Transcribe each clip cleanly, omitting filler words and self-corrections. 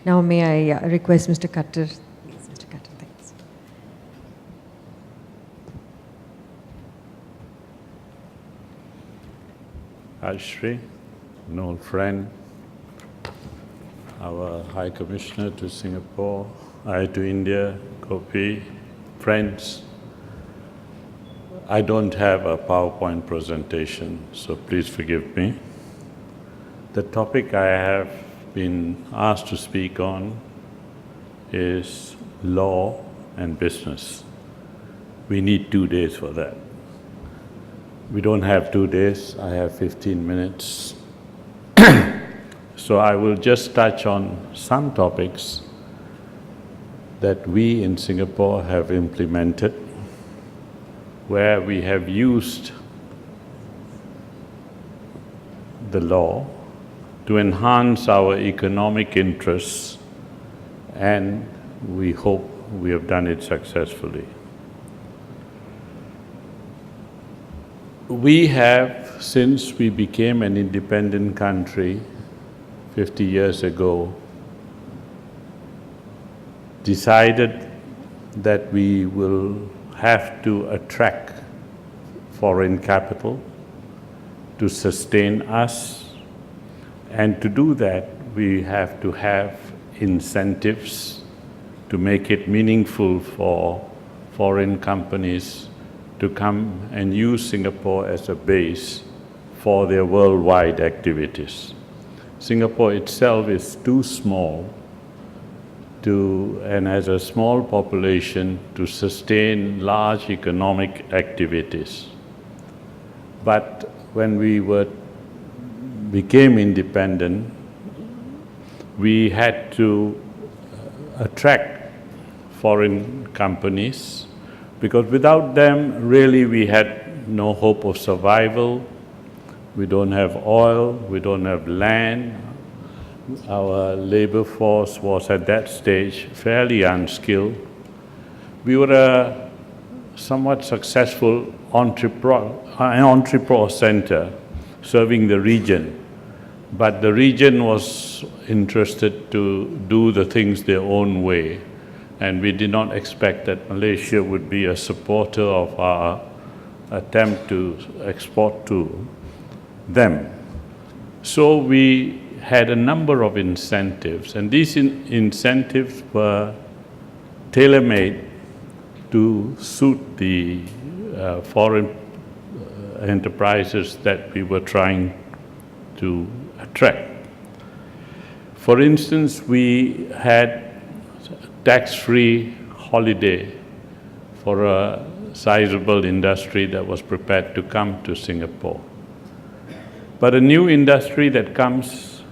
Now may I request Mr. Cutter. Yes, Mr. Cutter, thanks. Ashri, an old friend, our High Commissioner to Singapore, I to India, Gopi, friends. I don't have a PowerPoint presentation, so please forgive me. The topic I have been asked to speak on is law and business. We need 2 days for that. We don't have 2 days, I have 15 minutes. So I will just touch on some topics that we in Singapore have implemented, where we have used the law to enhance our economic interests, and we hope we have done it successfully. We have, since we became an independent country 50 years ago, decided that we will have to attract foreign capital to sustain us, and to do that we have to have incentives to make it meaningful for foreign companies to come and use Singapore as a base for their worldwide activities. Singapore itself is too small and has a small population to sustain large economic activities. But when we became independent, we had to attract foreign companies, because without them, really we had no hope of survival. We don't have oil, we don't have land. Our labor force was at that stage fairly unskilled. We were a somewhat successful entrepreneur center serving the region, but the region was interested to do the things their own way, and we did not expect that Malaysia would be a supporter of our attempt to export to them. So we had a number of incentives, and these incentives were tailor-made to suit the foreign enterprises that we were trying to attract. For instance, we had tax-free holiday for a sizable industry that was prepared to come to Singapore. But a new industry that comes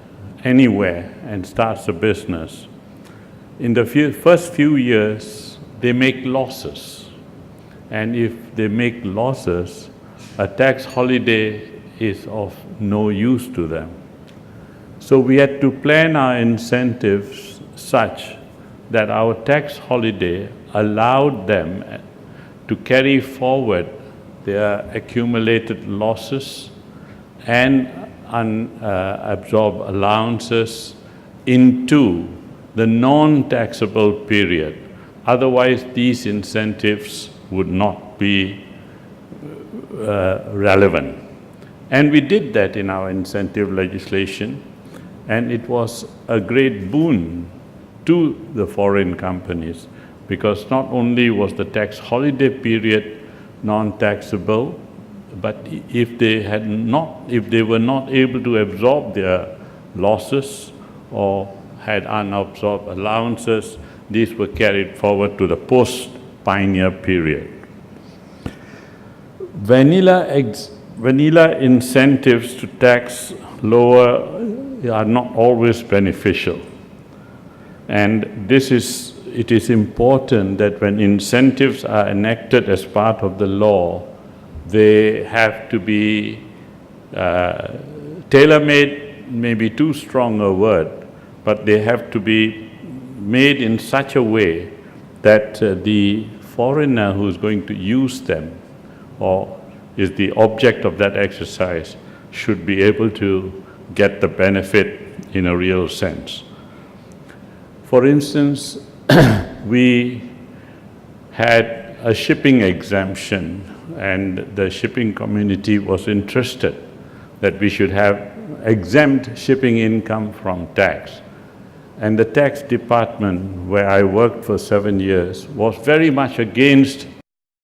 anywhere and starts a business, in the first few years, they make losses. And if they make losses, a tax holiday is of no use to them. So we had to plan our incentives such that our tax holiday allowed them to carry forward their accumulated losses and unabsorbed allowances into the non-taxable period. Otherwise, these incentives would not be relevant. And we did that in our incentive legislation, and it was a great boon to the foreign companies, because not only was the tax holiday period non-taxable, but if they were not able to absorb their losses or had unabsorbed allowances, these were carried forward to the post-pioneer period. Vanilla incentives to tax lower are not always beneficial. And it is important that when incentives are enacted as part of the law, they have to be tailor-made, maybe too strong a word, but they have to be made in such a way that the foreigner who's going to use them or is the object of that exercise should be able to get the benefit in a real sense. For instance, we had a shipping exemption, and the shipping community was interested that we should have exempt shipping income from tax. And the tax department, where I worked for 7 years, was very much against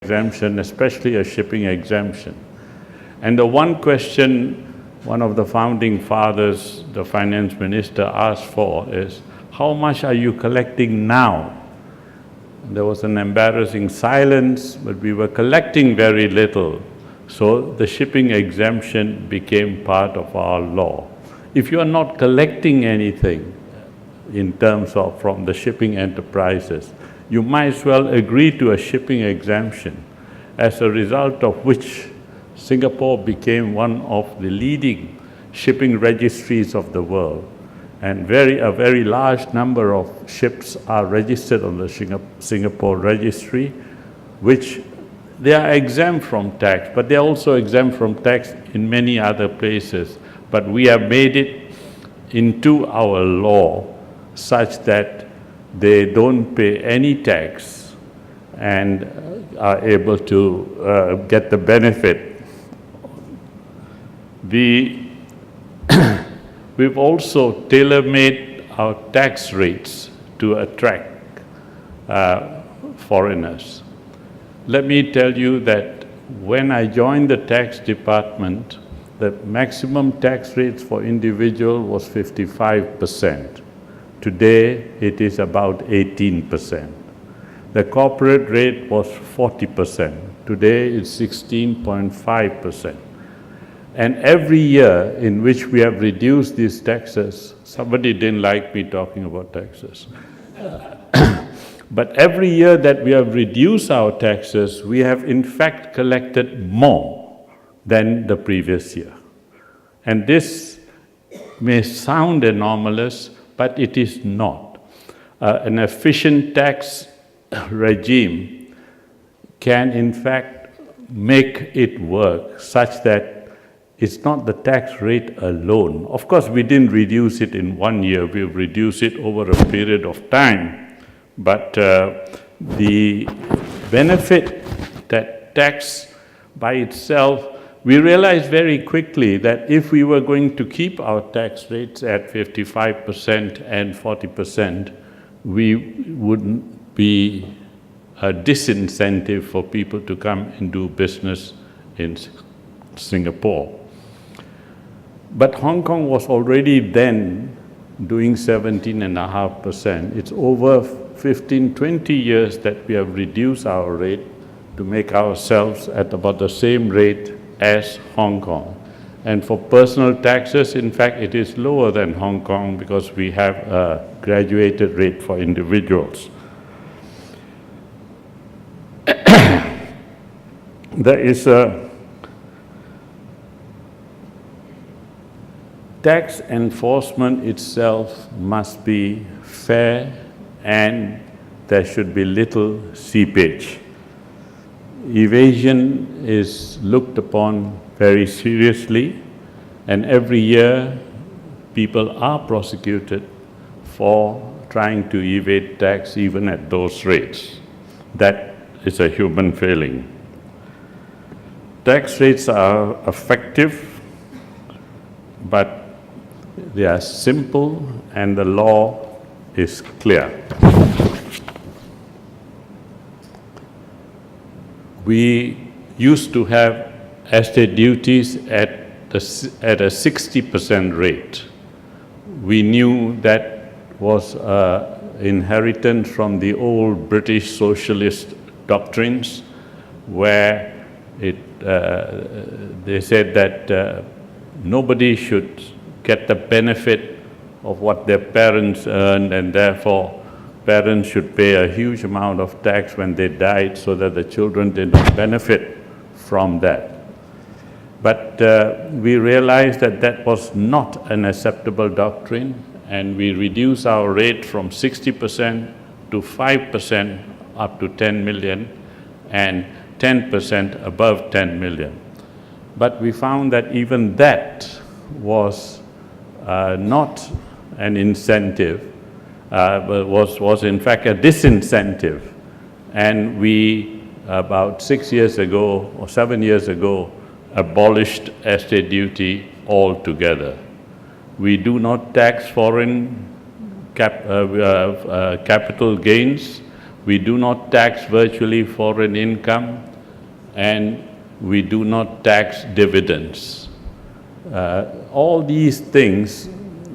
exemption, especially a shipping exemption. And the one question one of the founding fathers, the finance minister, asked for is, how much are you collecting now? And there was an embarrassing silence, but we were collecting very little. So the shipping exemption became part of our law. If you are not collecting anything in terms of from the shipping enterprises, you might as well agree to a shipping exemption, as a result of which Singapore became one of the leading shipping registries of the world. And a very large number of ships are registered on the Singapore registry, which they are exempt from tax, but they are also exempt from tax in many other places. But we have made it into our law such that they don't pay any tax and are able to get the benefit. We've also tailor-made our tax rates to attract foreigners. Let me tell you that when I joined the tax department, the maximum tax rates for individual was 55%. Today, it is about 18%. The corporate rate was 40%. Today, it's 16.5%. And every year in which we have reduced these taxes, somebody didn't like me talking about taxes. But every year that we have reduced our taxes, we have in fact collected more than the previous year. And this may sound anomalous, but it is not. An efficient tax regime can in fact make it work such that it's not the tax rate alone. Of course, we didn't reduce it in 1 year, we've reduced it over a period of time. But the benefit that tax by itself, we realized very quickly that if we were going to keep our tax rates at 55% and 40%, we wouldn't be a disincentive for people to come and do business in Singapore. But Hong Kong was already then doing 17.5%. It's over 15, 20 years that we have reduced our rate to make ourselves at about the same rate as Hong Kong. And for personal taxes, in fact, it is lower than Hong Kong because we have a graduated rate for individuals. There is a tax enforcement itself must be fair, and there should be little seepage. Evasion is looked upon very seriously, and every year people are prosecuted for trying to evade tax even at those rates. That is a human failing. Tax rates are effective, but they are simple and the law is clear. We used to have estate duties at a 60% rate. We knew that was inheritance from the old British socialist doctrines, where they said that nobody should get the benefit of what their parents earned, and therefore parents should pay a huge amount of tax when they died so that the children did not benefit from that. But we realized that that was not an acceptable doctrine, and we reduced our rate from 60% to 5% up to 10 million and 10% above 10 million. But we found that even that was not an incentive, was in fact a disincentive. And we, about 6 years ago or 7 years ago, abolished estate duty altogether. We do not tax foreign capital gains. We do not tax virtually foreign income, and we do not tax dividends. All these things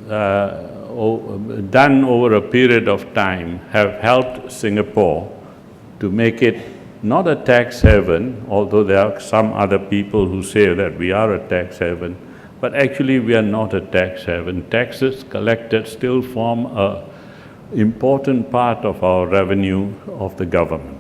done over a period of time have helped Singapore to make it not a tax haven, although there are some other people who say that we are a tax haven, but actually we are not a tax haven. Taxes collected still form an important part of our revenue of the government.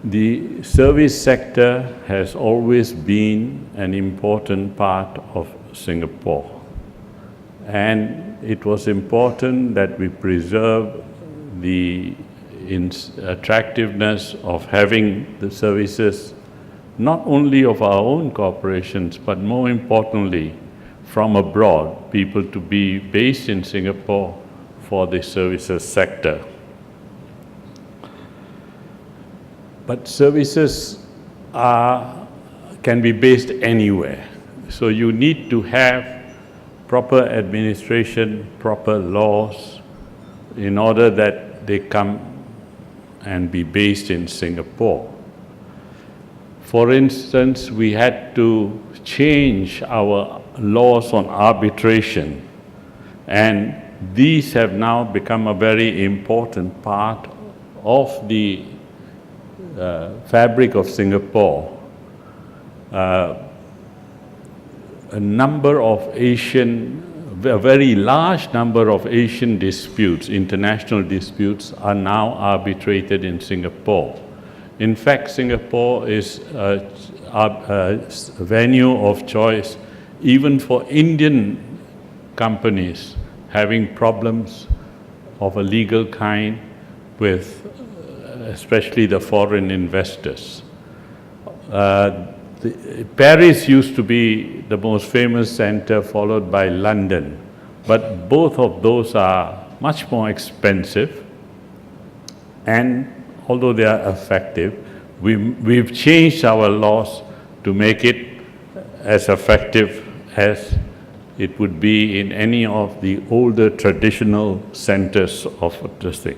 The service sector has always been an important part of Singapore, and it was important that we preserve the attractiveness of having the services not only of our own corporations, but more importantly from abroad, people to be based in Singapore for the services sector. But services can be based anywhere. So you need to have proper administration, proper laws, in order that they come and be based in Singapore. For instance, we had to change our laws on arbitration, and these have now become a very important part of the fabric of Singapore. A very large number of Asian disputes, international disputes, are now arbitrated in Singapore. In fact, Singapore is a venue of choice even for Indian companies having problems of a legal kind with especially the foreign investors. Paris used to be the most famous center, followed by London, but both of those are much more expensive, and although they are effective, we've changed our laws to make it as effective as it would be in any of the older traditional centers of this thing.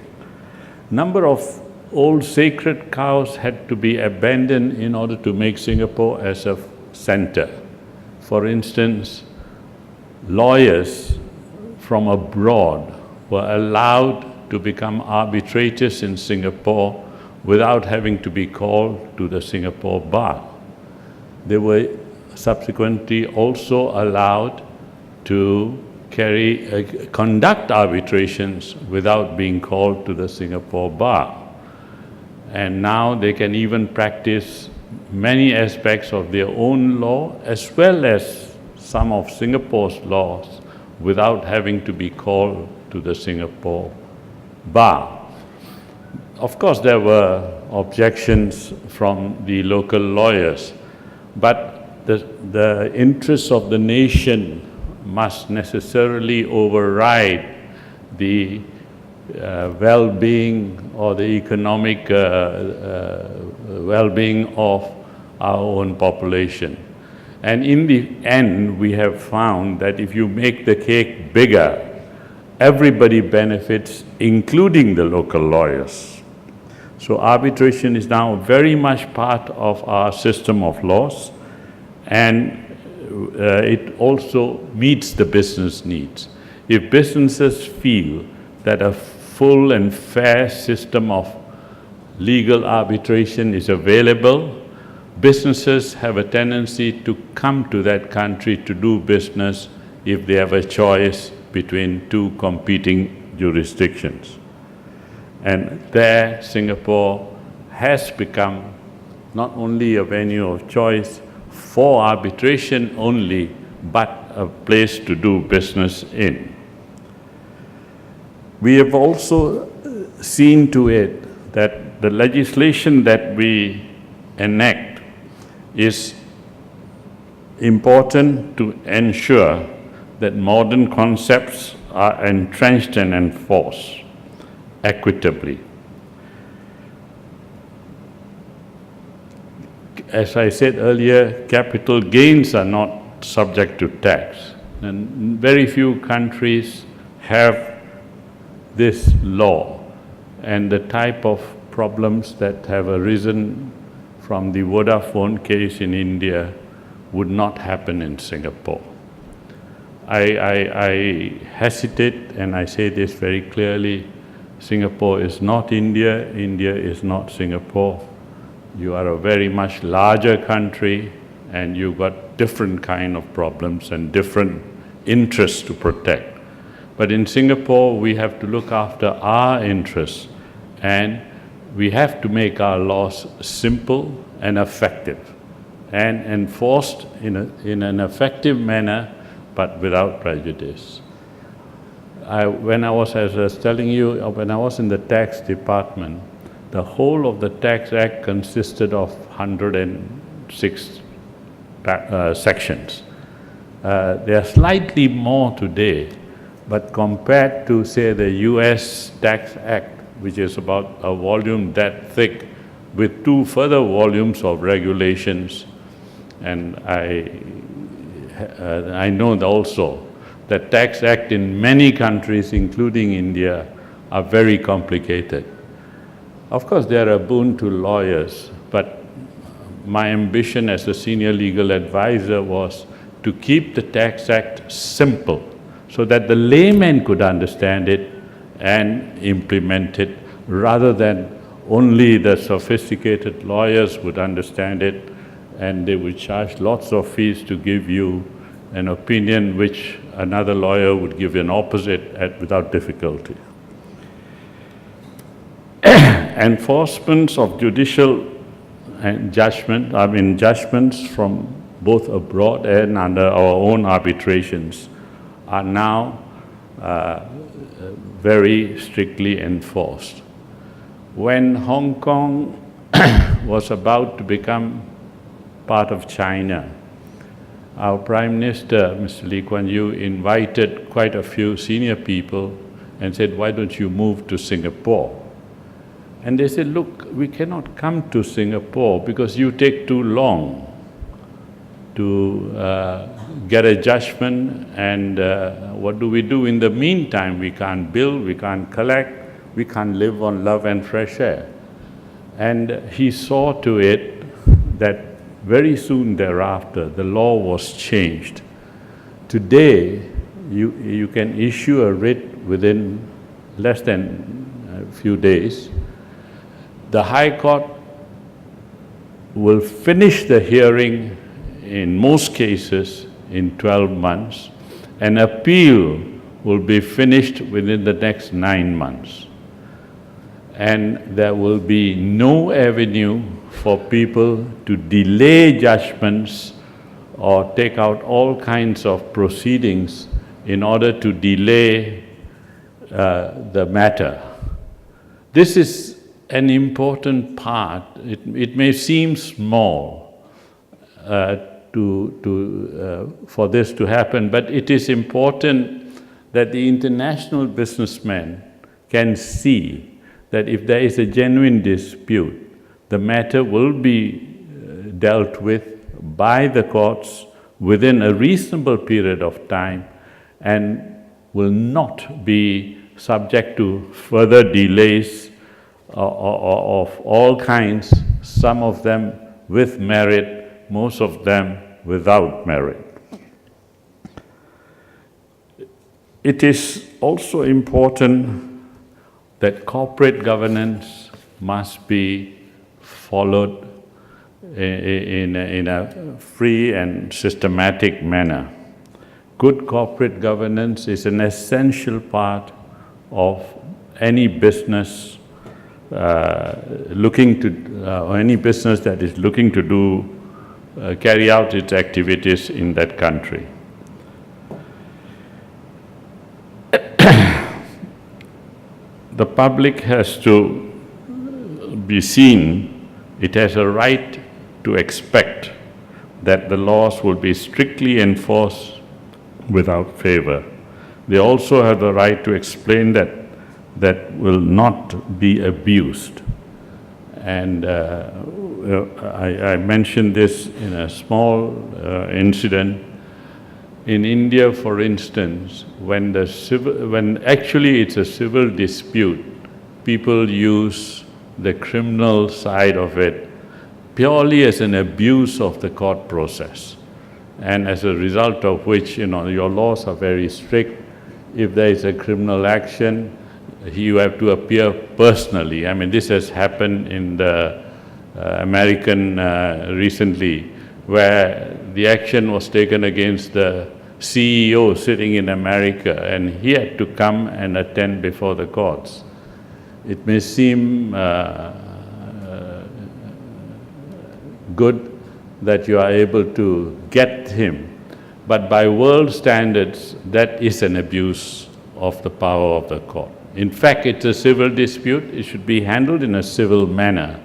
Number of old sacred cows had to be abandoned in order to make Singapore as a center. For instance, lawyers from abroad were allowed to become arbitrators in Singapore without having to be called to the Singapore bar. They were subsequently also allowed to conduct arbitrations without being called to the Singapore bar. And now they can even practice many aspects of their own law as well as some of Singapore's laws without having to be called to the Singapore bar. Of course, there were objections from the local lawyers, but the interests of the nation must necessarily override the well-being or the economic well-being of our own population. And in the end, we have found that if you make the cake bigger, everybody benefits, including the local lawyers. So arbitration is now very much part of our system of laws, and it also meets the business needs. If businesses feel that a full and fair system of legal arbitration is available, businesses have a tendency to come to that country to do business if they have a choice between two competing jurisdictions. And there, Singapore has become not only a venue of choice for arbitration only, but a place to do business in. We have also seen to it that the legislation that we enact is important to ensure that modern concepts are entrenched and enforced equitably. As I said earlier, capital gains are not subject to tax, and very few countries have this law, and the type of problems that have arisen from the Vodafone case in India would not happen in Singapore. I hesitate, and I say this very clearly: Singapore is not India, India is not Singapore. You are a very much larger country, and you've got different kind of problems and different interests to protect. But in Singapore, we have to look after our interests, and we have to make our laws simple and effective, and enforced in an effective manner, but without prejudice. When I was telling you, when I was in the tax department, the whole of the Tax Act consisted of 106 sections. There are slightly more today, but compared to, say, the US Tax Act, which is about a volume that thick, with 2 further volumes of regulations, and I know also that Tax Act in many countries, including India, are very complicated. Of course, they are a boon to lawyers, but my ambition as a senior legal advisor was to keep the Tax Act simple so that the layman could understand it and implement it, rather than only the sophisticated lawyers would understand it, and they would charge lots of fees to give you an opinion which another lawyer would give an opposite without difficulty. Enforcements of judicial and judgments from both abroad and under our own arbitrations are now very strictly enforced. When Hong Kong was about to become part of China, our Prime Minister, Mr. Lee Kuan Yew, invited quite a few senior people and said, "Why don't you move to Singapore?" And they said, "Look, we cannot come to Singapore because you take too long to get a judgment, and what do we do in the meantime? We can't build, we can't collect, we can't live on love and fresh air." And he saw to it that very soon thereafter, the law was changed. Today, you can issue a writ within less than a few days. The High Court will finish the hearing in most cases in 12 months, and appeal will be finished within the next 9 months. And there will be no avenue for people to delay judgments or take out all kinds of proceedings in order to delay the matter. This is an important part. It may seem small for this to happen, but it is important that the international businessman can see that if there is a genuine dispute, the matter will be dealt with by the courts within a reasonable period of time and will not be subject to further delays of all kinds, some of them with merit, most of them without merit. It is also important that corporate governance must be followed in a free and systematic manner. Good corporate governance is an essential part of any business any business that is looking to carry out its activities in that country. The public has to be seen, it has a right to expect that the laws will be strictly enforced, without favor. They also have the right to explain that will not be abused. And I mentioned this in a small incident. In India, for instance, when actually it's a civil dispute, people use the criminal side of it purely as an abuse of the court process. And as a result of which, your laws are very strict. If there is a criminal action, you have to appear personally. I mean, this has happened in the American recently, where the action was taken against the CEO sitting in America, and he had to come and attend before the courts. It may seem good that you are able to get him, but by world standards, that is an abuse of the power of the court. In fact, it's a civil dispute. It should be handled in a civil manner,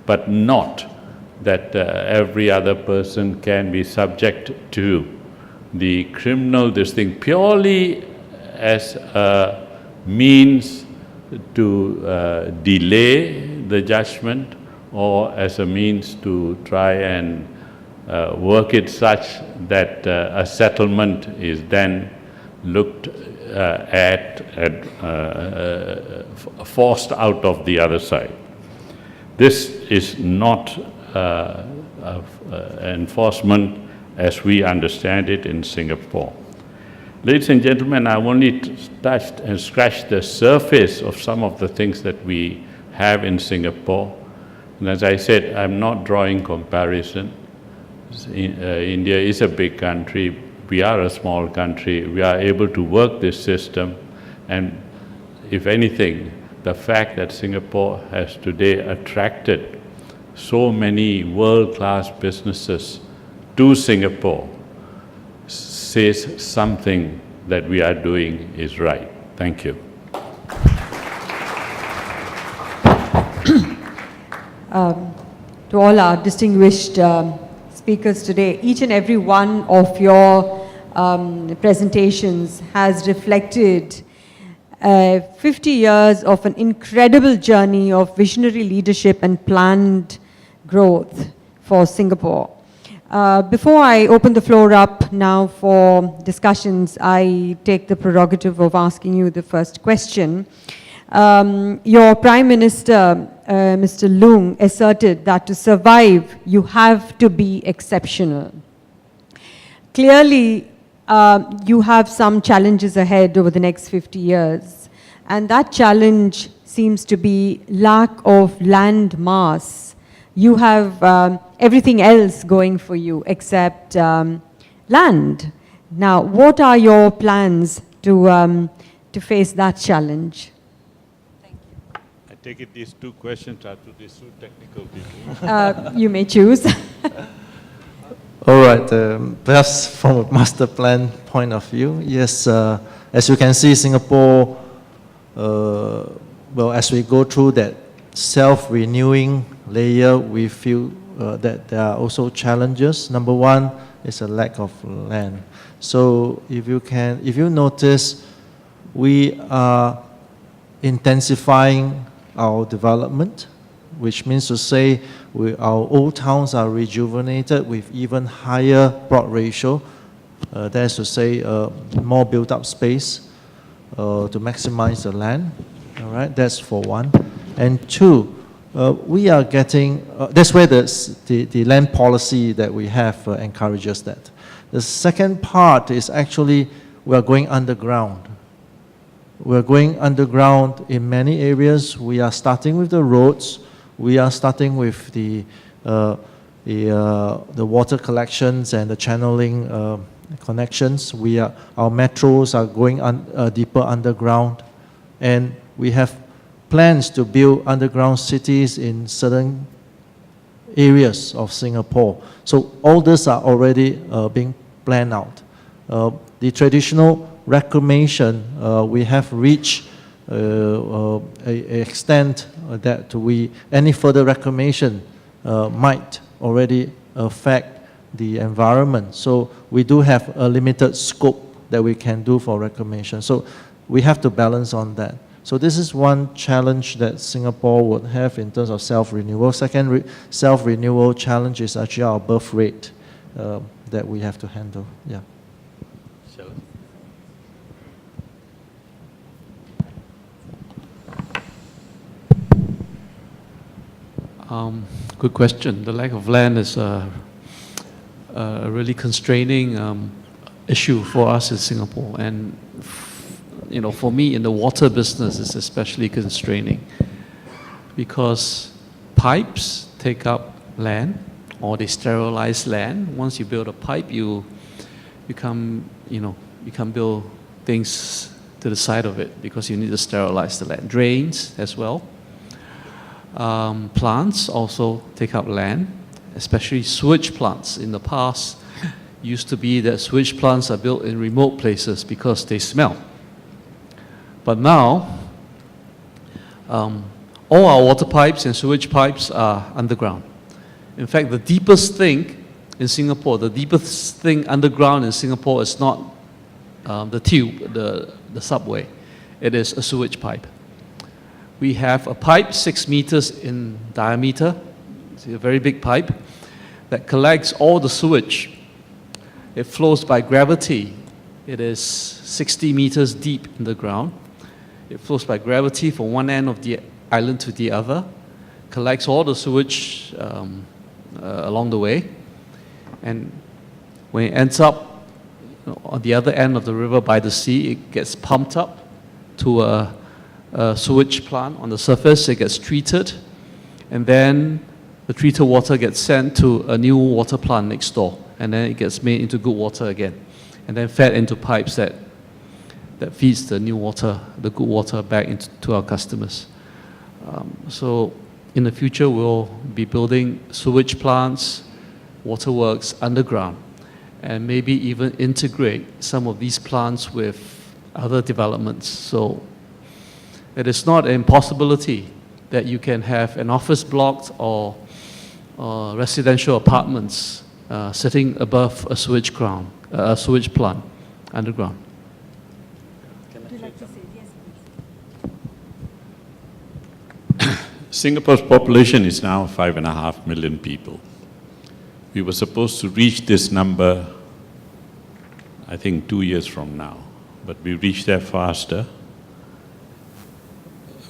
but not that every other person can be subject to the criminal thing purely as a means to delay the judgment, or as a means to try and work it such that a settlement is then looked at forced out of the other side. This is not enforcement as we understand it in Singapore. Ladies and gentlemen, I've only touched and scratched the surface of some of the things that we have in Singapore. And as I said, I'm not drawing comparison. India is a big country. We are a small country. We are able to work this system. And if anything, the fact that Singapore has today attracted so many world-class businesses to Singapore says something that we are doing is right. Thank you. To all our distinguished speakers today, each and every one of your presentations has reflected 50 years of an incredible journey of visionary leadership and planned growth for Singapore. Before I open the floor up now for discussions, I take the prerogative of asking you the first question. Your Prime Minister, Mr. Leung, asserted that to survive, you have to be exceptional. Clearly, you have some challenges ahead over the next 50 years, and that challenge seems to be lack of land mass. You have everything else going for you except land. Now, what are your plans to face that challenge? I take it these two questions are to these two technical people. You may choose. All right, perhaps from a master plan point of view, yes, as you can see, Singapore, well, as we go through that self-renewing layer, we feel that there are also challenges. Number one is a lack of land. So if you notice, we are intensifying our development, which means to say our old towns are rejuvenated with even higher plot ratio. That is to say, more built-up space to maximize the land. All right, that's for one. And two, we are getting, that's where the land policy that we have encourages that. The second part is actually we are going underground. We're going underground in many areas. We are starting with the roads. We are starting with the water collections and the channeling connections. Our metros are going deeper underground, and we have plans to build underground cities in certain areas of Singapore. So all this are already being planned out. The traditional reclamation, we have reached an extent that any further reclamation might already affect the environment. So we do have a limited scope that we can do for reclamation. So we have to balance on that. So this is one challenge that Singapore would have in terms of self-renewal. Second self-renewal challenge is actually our birth rate that we have to handle. Yeah. Good question. The lack of land is a really constraining issue for us in Singapore, and for me in the water business, it's especially constraining because pipes take up land, or they sterilize land. Once you build a pipe, you can't build things to the side of it because you need to sterilize the land. Drains as well. Plants also take up land, especially sewage plants. In the past, used to be that sewage plants are built in remote places because they smell. But now, all our water pipes and sewage pipes are underground. In fact, the deepest thing in Singapore, the deepest thing underground in Singapore is not the tube, the subway. It is a sewage pipe. We have a pipe 6 meters in diameter. It's a very big pipe that collects all the sewage. It flows by gravity. It is 60 meters deep in the ground. It flows by gravity from one end of the island to the other, collects all the sewage along the way, and when it ends up on the other end of the river by the sea, it gets pumped up to a sewage plant on the surface. It gets treated, and then the treated water gets sent to a new water plant next door, and then it gets made into good water again, and then fed into pipes that feeds the new water, the good water, back into our customers. So in the future, we'll be building sewage plants, waterworks underground, and maybe even integrate some of these plants with other developments. So it is not an impossibility that you can have an office block or residential apartments sitting above a sewage plant underground. Would you like to say yes, please? Singapore's population is now 5.5 million people. We were supposed to reach this number, I think, 2 years from now, but we reached there faster.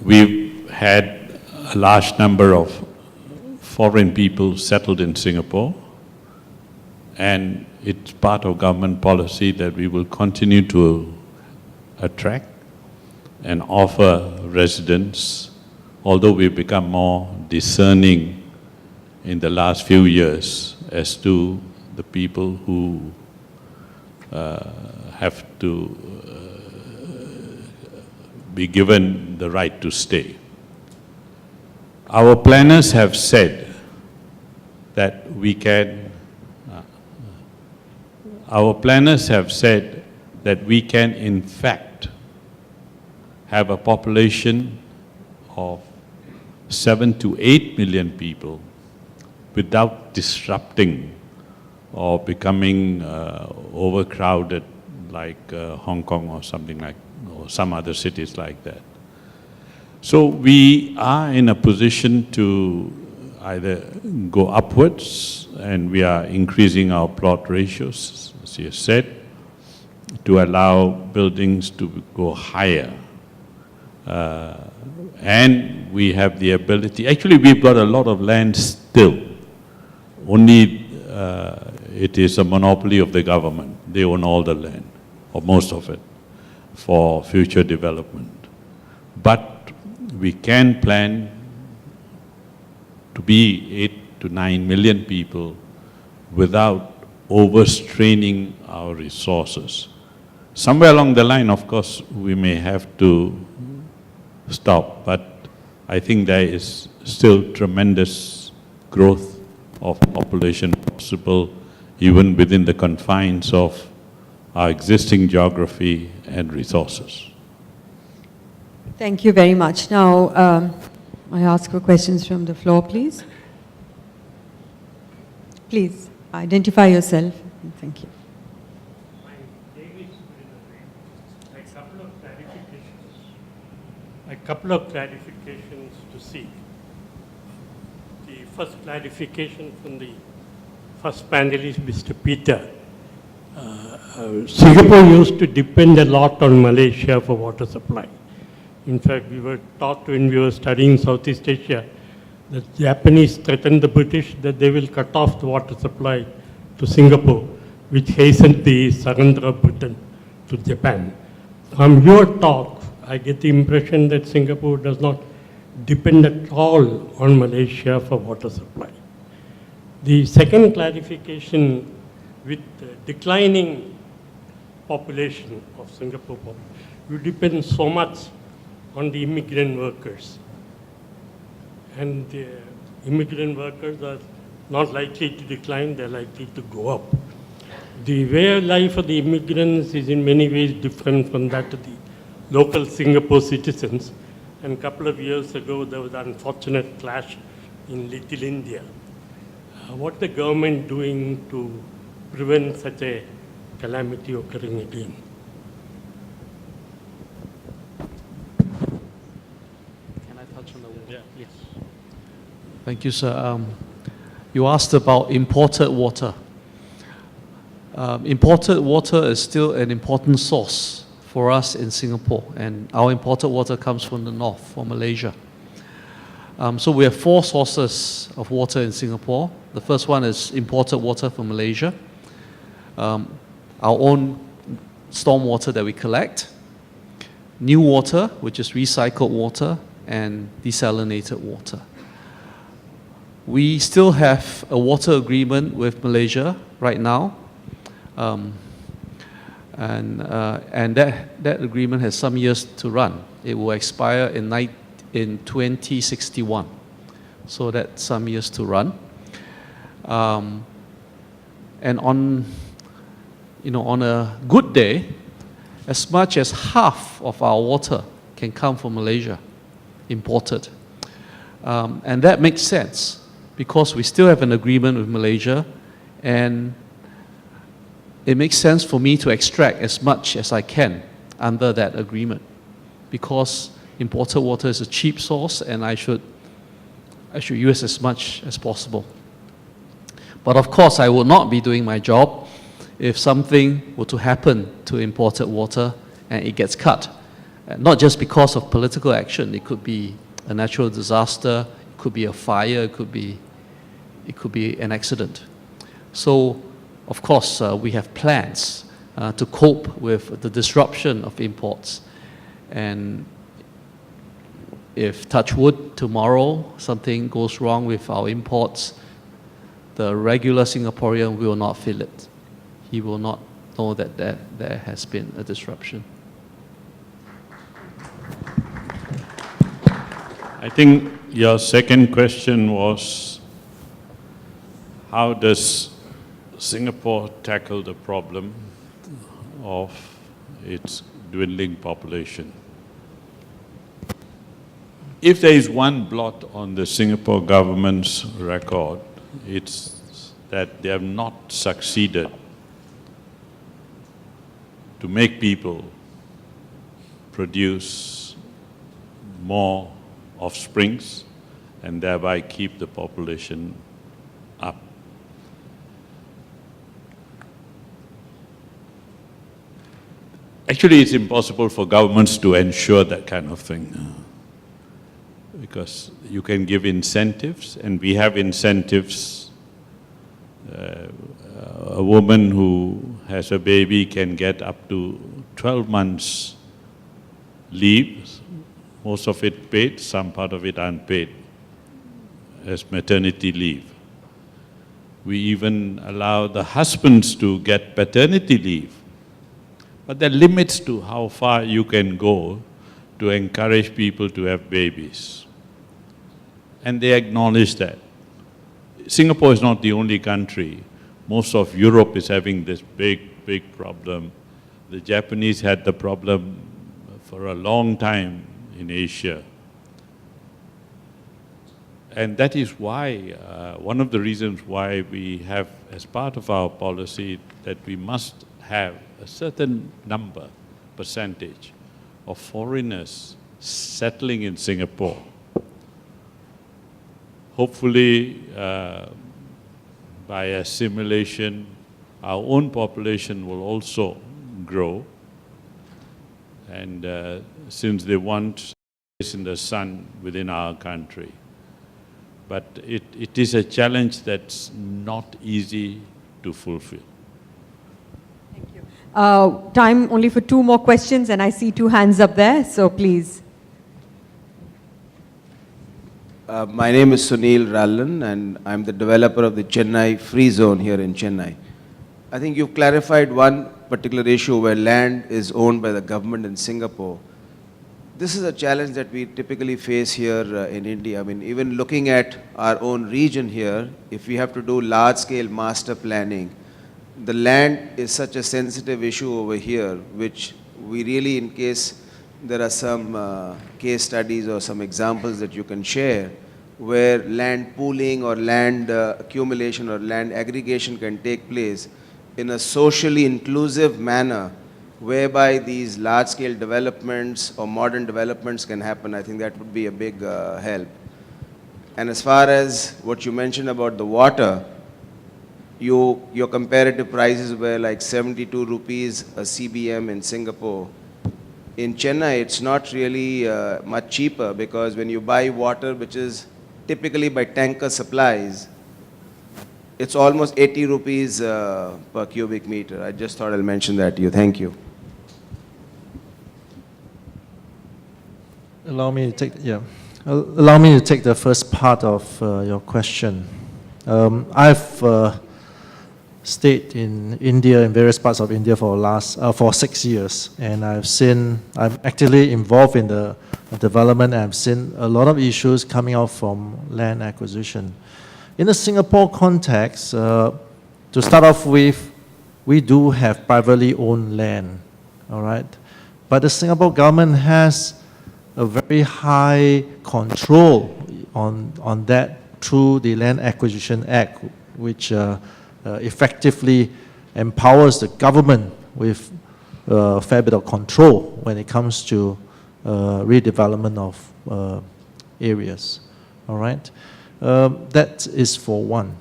We've had a large number of foreign people settled in Singapore, and it's part of government policy that we will continue to attract and offer residence, although we've become more discerning in the last few years as to the people who have to be given the right to stay. Our planners have said that we can, in fact have a population of 7 to 8 million people without disrupting or becoming overcrowded like Hong Kong or something like, or some other cities like that. So we are in a position to either go upwards, and we are increasing our plot ratios, as you said, to allow buildings to go higher. And we have the ability, actually we've got a lot of land still, only it is a monopoly of the government. They own all the land, or most of it, for future development. But we can plan to be 8 to 9 million people without overstraining our resources. Somewhere along the line, of course, we may have to stop, but I think there is still tremendous growth of population possible even within the confines of our existing geography and resources. Thank you very much. Now, I ask for questions from the floor, please. Please, identify yourself. Thank you. My name is A couple of clarifications to seek. The first clarification from the first panelist, Mr. Peter. Singapore used to depend a lot on Malaysia for water supply. In fact, we were taught when we were studying Southeast Asia, the Japanese threatened the British that they will cut off the water supply to Singapore, which hastened the surrender of Britain to Japan. From your talk, I get the impression that Singapore does not depend at all on Malaysia for water supply. The second clarification, with the declining population of Singapore, you depend so much on the immigrant workers. And the immigrant workers are not likely to decline, they're likely to go up. The way of life of the immigrants is in many ways different from that of the local Singapore citizens. And a couple of years ago, there was an unfortunate clash in Little India. What the government doing to prevent such a calamity occurring again? Can I touch on the water? Yeah, please. Thank you, sir. You asked about imported water. Imported water is still an important source for us in Singapore, and our imported water comes from the north, from Malaysia. So we have 4 sources of water in Singapore. The first one is imported water from Malaysia, our own storm water that we collect, new water, which is recycled water, and desalinated water. We still have a water agreement with Malaysia right now, and that agreement has some years to run. It will expire in 2061, so that's some years to run. And on a good day, as much as half of our water can come from Malaysia, imported. And that makes sense because we still have an agreement with Malaysia, and it makes sense for me to extract as much as I can under that agreement because imported water is a cheap source and I should use as much as possible. But of course, I will not be doing my job if something were to happen to imported water and it gets cut. Not just because of political action, it could be a natural disaster, it could be a fire, it could be an accident. So, of course, we have plans to cope with the disruption of imports. And if, touch wood, tomorrow something goes wrong with our imports, the regular Singaporean will not feel it. He will not know that there has been a disruption. I think your second question was, how does Singapore tackle the problem of its dwindling population? If there is one blot on the Singapore government's record, it's that they have not succeeded to make people produce more offsprings and thereby keep the population up. Actually, it's impossible for governments to ensure that kind of thing because you can give incentives, and we have incentives. A woman who has a baby can get up to 12 months leave, most of it paid, some part of it unpaid, as maternity leave. We even allow the husbands to get paternity leave. But there are limits to how far you can go to encourage people to have babies. And they acknowledge that. Singapore is not the only country. Most of Europe is having this big problem. The Japanese had the problem for a long time in Asia. And that is why, one of the reasons why we have, as part of our policy, that we must have a certain number percentage of foreigners settling in Singapore. Hopefully, by assimilation, our own population will also grow. And since they want space in the sun within our country. But it is a challenge that's not easy to fulfill. Thank you. Time only for 2 more questions, and I see 2 hands up there, so please. My name is Sunil Rallan, and I'm the developer of the Chennai Free Zone here in Chennai. I think you've clarified one particular issue where land is owned by the government in Singapore. This is a challenge that we typically face here in India. I mean, even looking at our own region here, if we have to do large-scale master planning, the land is such a sensitive issue over here, which we really, in case there are some case studies or some examples that you can share, where land pooling or land accumulation or land aggregation can take place in a socially inclusive manner, whereby these large-scale developments or modern developments can happen. I think that would be a big help. And as far as what you mentioned about the water, your comparative prices were like 72 rupees a CBM in Singapore. In Chennai, it's not really much cheaper, because when you buy water, which is typically by tanker supplies, it's almost 80 rupees per cubic meter. I just thought I'll mention that to you. Thank you. Allow me to take the first part of your question. I've stayed in India, in various parts of India for 6 years, and I'm actively involved in the development, and I've seen a lot of issues coming out from land acquisition. In the Singapore context, to start off with, we do have privately owned land, all right? But the Singapore government has a very high control on that through the Land Acquisition Act, which effectively empowers the government with a fair bit of control when it comes to redevelopment of areas, all right? That is for one.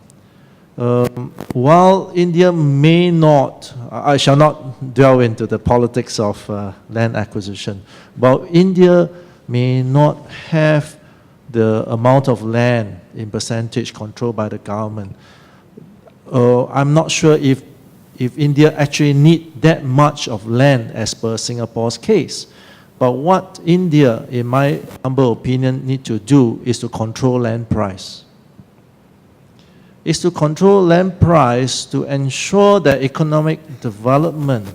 While India may not, I shall not delve into the politics of land acquisition, but India may not have the amount of land in percentage controlled by the government. I'm not sure if India actually need that much of land as per Singapore's case. But what India, in my humble opinion, need to do is to control land price. Is to control land price to ensure that economic development,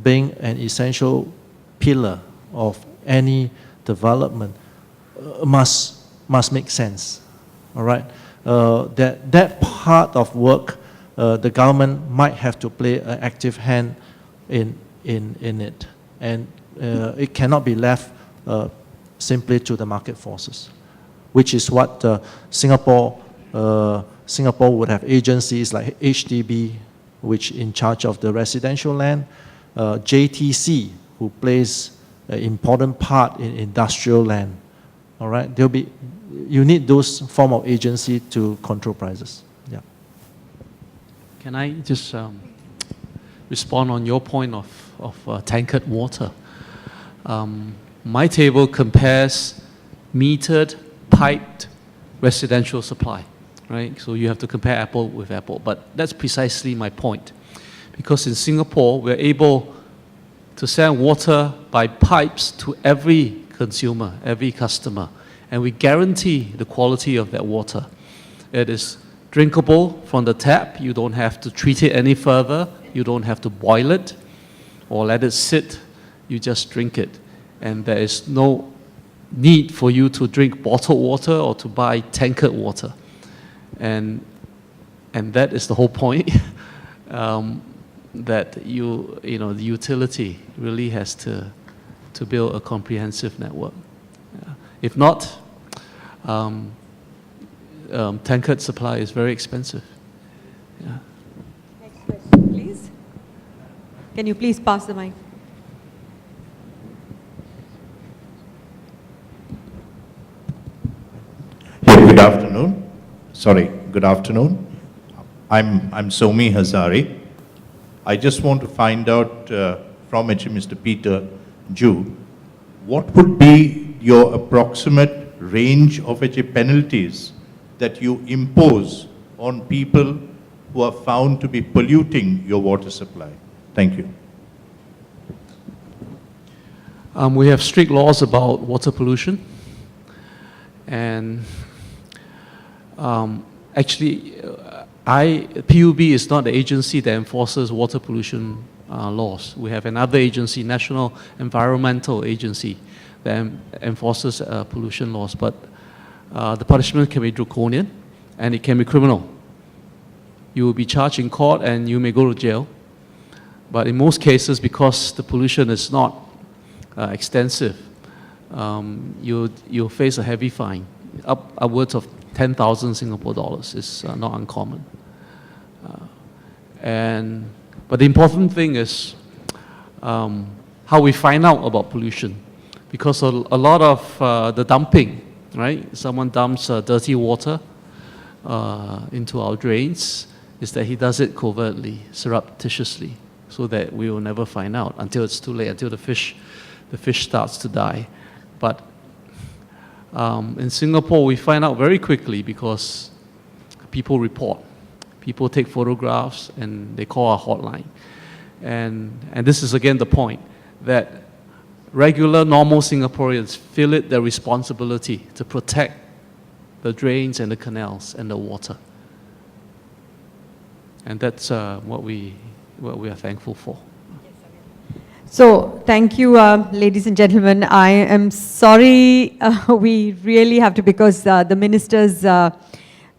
being an essential pillar of any development, must make sense. All right, that part of work, the government might have to play an active hand in it, and it cannot be left simply to the market forces, which is what Singapore would have agencies like HDB, which in charge of the residential land, JTC, who plays an important part in industrial land. All right, you need those form of agency to control prices. Yeah. Can I just respond on your point of tankered water? My table compares metered, piped residential supply, right? So you have to compare apple with apple, but that's precisely my point. Because in Singapore, we're able to send water by pipes to every consumer, every customer, and we guarantee the quality of that water. It is drinkable from the tap. You don't have to treat it any further. You don't have to boil it or let it sit. You just drink it. And there is no need for you to drink bottled water or to buy tankered water. And that is the whole point, that the utility really has to build a comprehensive network. Yeah. If not, tankered supply is very expensive. Yeah. Next question, please. Can you please pass the mic? good afternoon. Good afternoon. I'm Somi Hazari. I just want to find out from Mr. Peter Ju, what would be your approximate range of penalties that you impose on people who are found to be polluting your water supply? Thank you. We have strict laws about water pollution. And actually, PUB is not the agency that enforces water pollution laws. We have another agency, National Environmental Agency, that enforces pollution laws. But the punishment can be draconian, and it can be criminal. You will be charged in court, and you may go to jail. But in most cases, because the pollution is not extensive, you'll face a heavy fine, upwards of 10,000 Singapore dollars. It's not uncommon. But the important thing is how we find out about pollution, because a lot of the dumping, right? Someone dumps dirty water into our drains, is that he does it covertly, surreptitiously, so that we will never find out until it's too late, until the fish starts to die. But in Singapore, we find out very quickly because people report. People take photographs and they call our hotline. And this is again the point, that regular, normal Singaporeans feel it their responsibility to protect the drains and the canals and the water. And that's what we are thankful for. So, thank you, ladies and gentlemen. I am sorry we really have to, because the minister's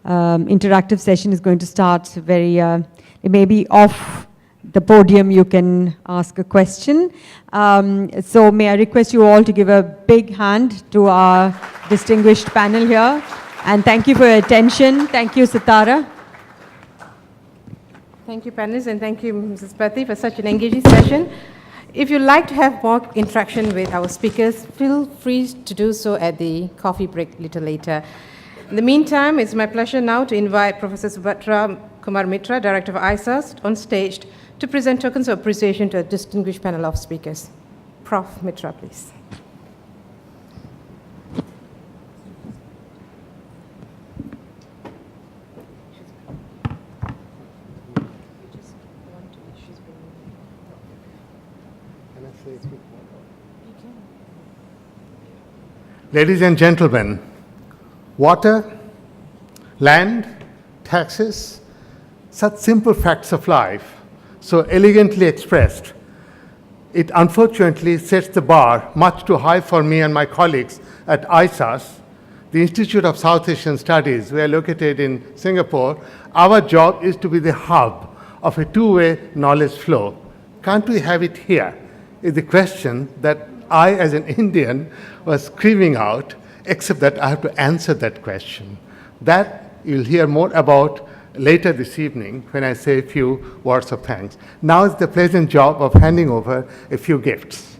interactive session is going to start very, it may be off the podium, you can ask a question. So, may I request you all to give a big hand to our distinguished panel here. And thank you for your attention. Thank you, Sitara. Thank you, panelists, and thank you, Mrs. Patti, for such an engaging session. If you'd like to have more interaction with our speakers, feel free to do so at the coffee break a little later. In the meantime, it's my pleasure now to invite Professor Subhatra Kumar Mitra, Director of ISAS, on stage to present tokens of appreciation to a distinguished panel of speakers. Prof. Mitra, please. Ladies and gentlemen, water, land, taxes, such simple facts of life, so elegantly expressed, it unfortunately sets the bar much too high for me and my colleagues at ISAS, the Institute of South Asian Studies. We are located in Singapore. Our job is to be the hub of a two-way knowledge flow. Can't we have it here? Is the question that I, as an Indian, was screaming out, except that I have to answer that question. That you'll hear more about later this evening when I say a few words of thanks. Now it's the pleasant job of handing over a few gifts.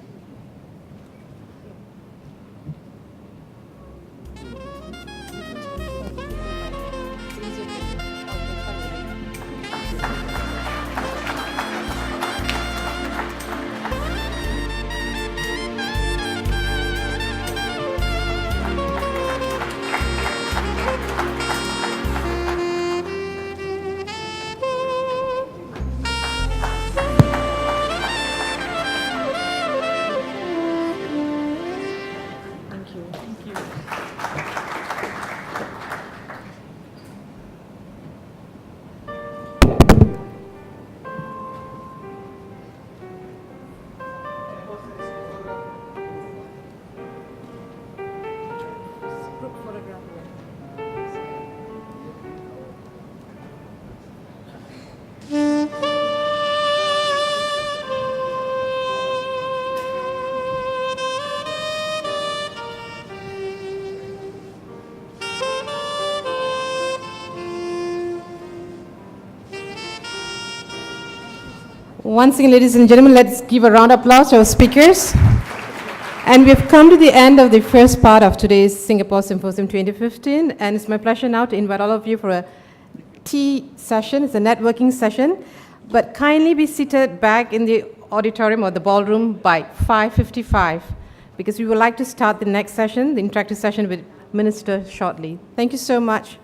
Once again, ladies and gentlemen, let's give a round of applause to our speakers. And we've come to the end of the first part of today's Singapore Symposium 2015, and it's my pleasure now to invite all of you for a tea session. It's a networking session, but kindly be seated back in the auditorium or the ballroom by 5:55, because we would like to start the next session, the interactive session with Minister shortly. Thank you so much.